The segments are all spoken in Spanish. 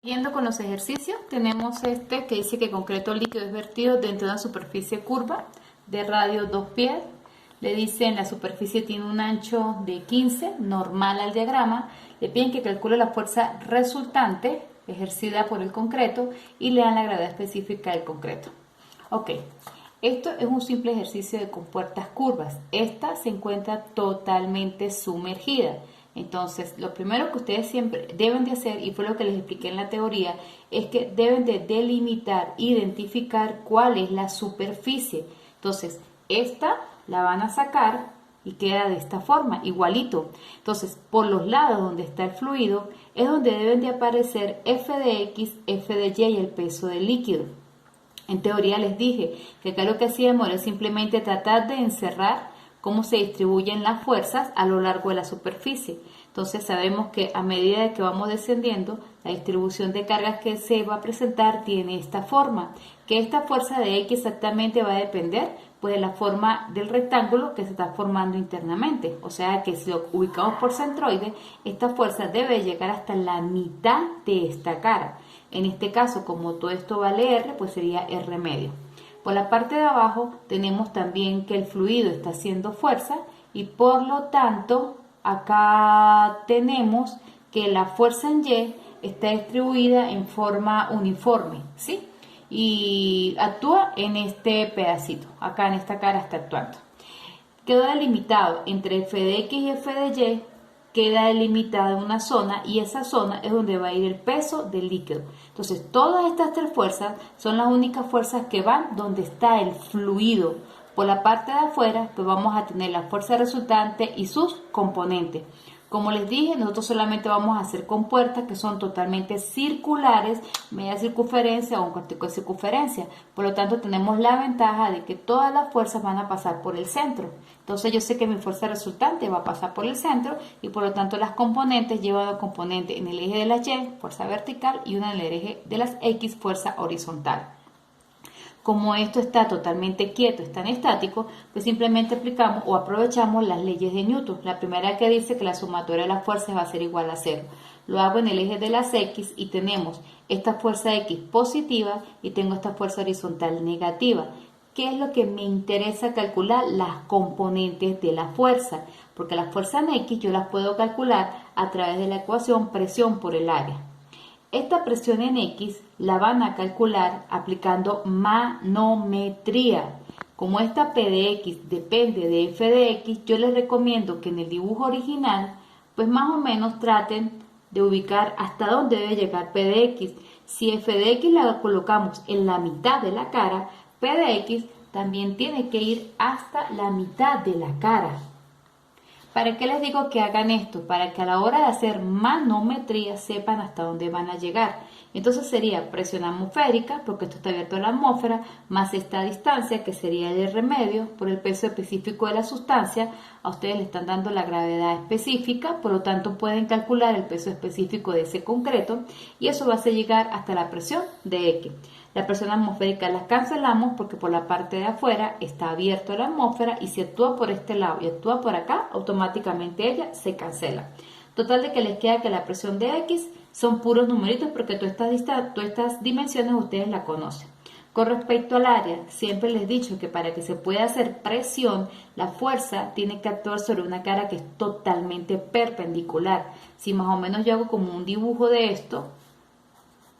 Siguiendo con los ejercicios, tenemos este que dice que concreto líquido es vertido dentro de una superficie curva de radio 2 pies. Le dicen la superficie tiene un ancho de 15, normal al diagrama. Le piden que calcule la fuerza resultante ejercida por el concreto y le dan la gravedad específica del concreto. Ok, esto es un simple ejercicio de compuertas curvas. Esta se encuentra totalmente sumergida. Entonces, lo primero que ustedes siempre deben de hacer, y fue lo que les expliqué en la teoría, es que deben de delimitar, identificar cuál es la superficie. Entonces, esta la van a sacar y queda de esta forma, igualito. Entonces, por los lados donde está el fluido, es donde deben de aparecer F de X, F de Y y el peso del líquido. En teoría les dije que acá lo que hacíamos era simplemente tratar de encerrar cómo se distribuyen las fuerzas a lo largo de la superficie. Entonces sabemos que a medida de que vamos descendiendo, la distribución de cargas que se va a presentar tiene esta forma, que esta fuerza de X exactamente va a depender pues de la forma del rectángulo que se está formando internamente. O sea que si lo ubicamos por centroide, esta fuerza debe llegar hasta la mitad de esta cara. En este caso, como todo esto vale R, pues sería R medio. Por la parte de abajo tenemos también que el fluido está haciendo fuerza y por lo tanto acá tenemos que la fuerza en Y está distribuida en forma uniforme, ¿sí? Y actúa en este pedacito, acá en esta cara está actuando. Queda delimitado entre F de X y F de Y, queda delimitada una zona y esa zona es donde va a ir el peso del líquido. Entonces, todas estas tres fuerzas son las únicas fuerzas que van donde está el fluido. Por la parte de afuera, pues vamos a tener la fuerza resultante y sus componentes. Como les dije, nosotros solamente vamos a hacer compuertas que son totalmente circulares, media circunferencia o un cuartico de circunferencia. Por lo tanto, tenemos la ventaja de que todas las fuerzas van a pasar por el centro. Entonces, yo sé que mi fuerza resultante va a pasar por el centro y por lo tanto las componentes llevan a componente en el eje de las Y, fuerza vertical, y una en el eje de las X, fuerza horizontal. Como esto está totalmente quieto, es tan estático, pues simplemente aplicamos o aprovechamos las leyes de Newton. La primera que dice que la sumatoria de las fuerzas va a ser igual a 0. Lo hago en el eje de las X y tenemos esta fuerza X positiva y tengo esta fuerza horizontal negativa. ¿Qué es lo que me interesa calcular? Las componentes de la fuerza, porque las fuerzas en X yo las puedo calcular a través de la ecuación presión por el área. Esta presión en X la van a calcular aplicando manometría. Como esta P de X depende de F de X, yo les recomiendo que en el dibujo original, pues más o menos traten de ubicar hasta dónde debe llegar P de X. Si F de X la colocamos en la mitad de la cara, P de X también tiene que ir hasta la mitad de la cara. ¿Para qué les digo que hagan esto? Para que a la hora de hacer manometría sepan hasta dónde van a llegar. Entonces sería presión atmosférica, porque esto está abierto a la atmósfera, más esta distancia, que sería el R medio, por el peso específico de la sustancia. A ustedes le están dando la gravedad específica, por lo tanto pueden calcular el peso específico de ese concreto, y eso va a hacer llegar hasta la presión de X. La presión atmosférica la cancelamos porque por la parte de afuera está abierto a la atmósfera y si actúa por este lado y actúa por acá, automáticamente ella se cancela. Total de que les queda que la presión de X son puros numeritos porque todas estas dimensiones ustedes la conocen. Con respecto al área, siempre les he dicho que para que se pueda hacer presión, la fuerza tiene que actuar sobre una cara que es totalmente perpendicular. Si más o menos yo hago como un dibujo de esto,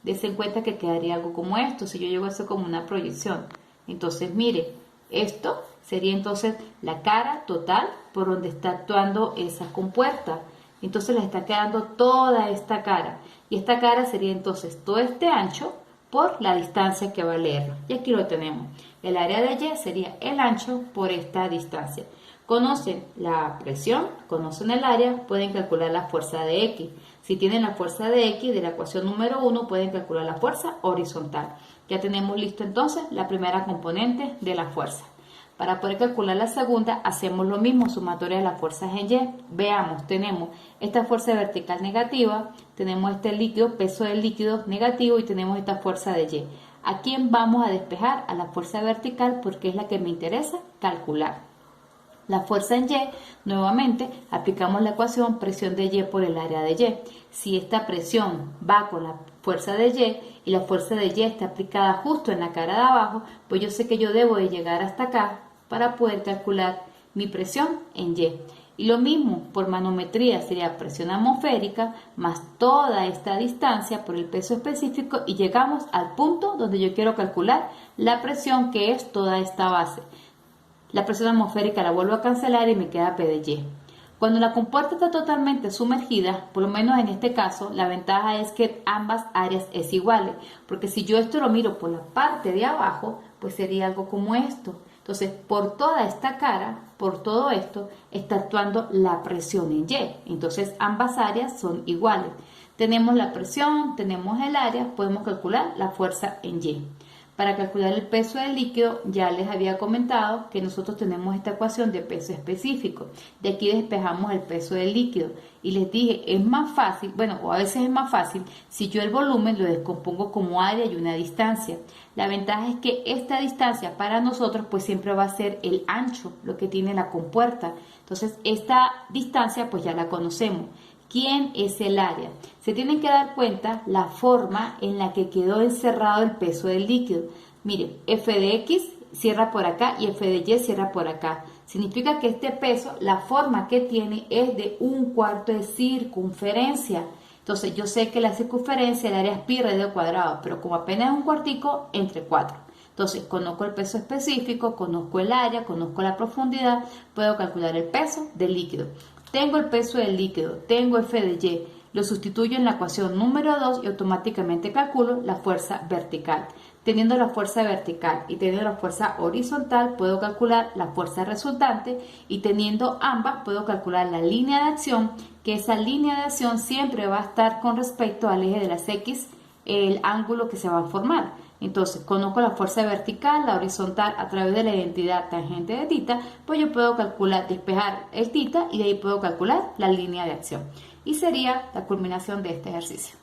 dense en cuenta que quedaría algo como esto, si yo llego a hacer como una proyección. Entonces, mire, esto sería entonces la cara total por donde está actuando esa compuerta. Entonces les está quedando toda esta cara. Y esta cara sería entonces todo este ancho por la distancia que va a leer. Y aquí lo tenemos. El área de Y sería el ancho por esta distancia. Conocen la presión, conocen el área, pueden calcular la fuerza de X. Si tienen la fuerza de X de la ecuación número 1, pueden calcular la fuerza horizontal. Ya tenemos listo entonces la primera componente de la fuerza. Para poder calcular la segunda, hacemos lo mismo, sumatoria de las fuerzas en Y. Veamos, tenemos esta fuerza vertical negativa, tenemos este líquido, peso del líquido negativo y tenemos esta fuerza de Y. ¿A quién vamos a despejar? A la fuerza vertical porque es la que me interesa calcular. La fuerza en Y, nuevamente, aplicamos la ecuación presión de Y por el área de Y. Si esta presión va con la fuerza de Y la fuerza de Y está aplicada justo en la cara de abajo, pues yo sé que yo debo de llegar hasta acá para poder calcular mi presión en Y. Y lo mismo por manometría sería presión atmosférica más toda esta distancia por el peso específico y llegamos al punto donde yo quiero calcular la presión, que es toda esta base. La presión atmosférica la vuelvo a cancelar y me queda P de Y. Cuando la compuerta está totalmente sumergida, por lo menos en este caso, la ventaja es que ambas áreas es iguales, porque si yo esto lo miro por la parte de abajo, pues sería algo como esto. Entonces, por toda esta cara, por todo esto, está actuando la presión en Y. Entonces, ambas áreas son iguales. Tenemos la presión, tenemos el área, podemos calcular la fuerza en Y. Para calcular el peso del líquido, ya les había comentado que nosotros tenemos esta ecuación de peso específico. De aquí despejamos el peso del líquido. Y les dije, es más fácil, bueno, o a veces es más fácil, si yo el volumen lo descompongo como área y una distancia. La ventaja es que esta distancia para nosotros pues siempre va a ser el ancho, lo que tiene la compuerta. Entonces, esta distancia pues ya la conocemos. ¿Quién es el área? Se tienen que dar cuenta la forma en la que quedó encerrado el peso del líquido. Miren, F de X cierra por acá y F de Y cierra por acá. Significa que este peso, la forma que tiene es de 1/4 de circunferencia. Entonces yo sé que la circunferencia del área es pi radio cuadrado, pero como apenas es un cuartico, entre 4. Entonces conozco el peso específico, conozco el área, conozco la profundidad, puedo calcular el peso del líquido. Tengo el peso del líquido, tengo F de Y, lo sustituyo en la ecuación número 2 y automáticamente calculo la fuerza vertical. Teniendo la fuerza vertical y teniendo la fuerza horizontal, puedo calcular la fuerza resultante y teniendo ambas, puedo calcular la línea de acción, que esa línea de acción siempre va a estar con respecto al eje de las X, el ángulo que se va a formar. Entonces, conozco la fuerza vertical, la horizontal a través de la identidad tangente de θ, pues yo puedo calcular, despejar el θ y de ahí puedo calcular la línea de acción. Y sería la culminación de este ejercicio.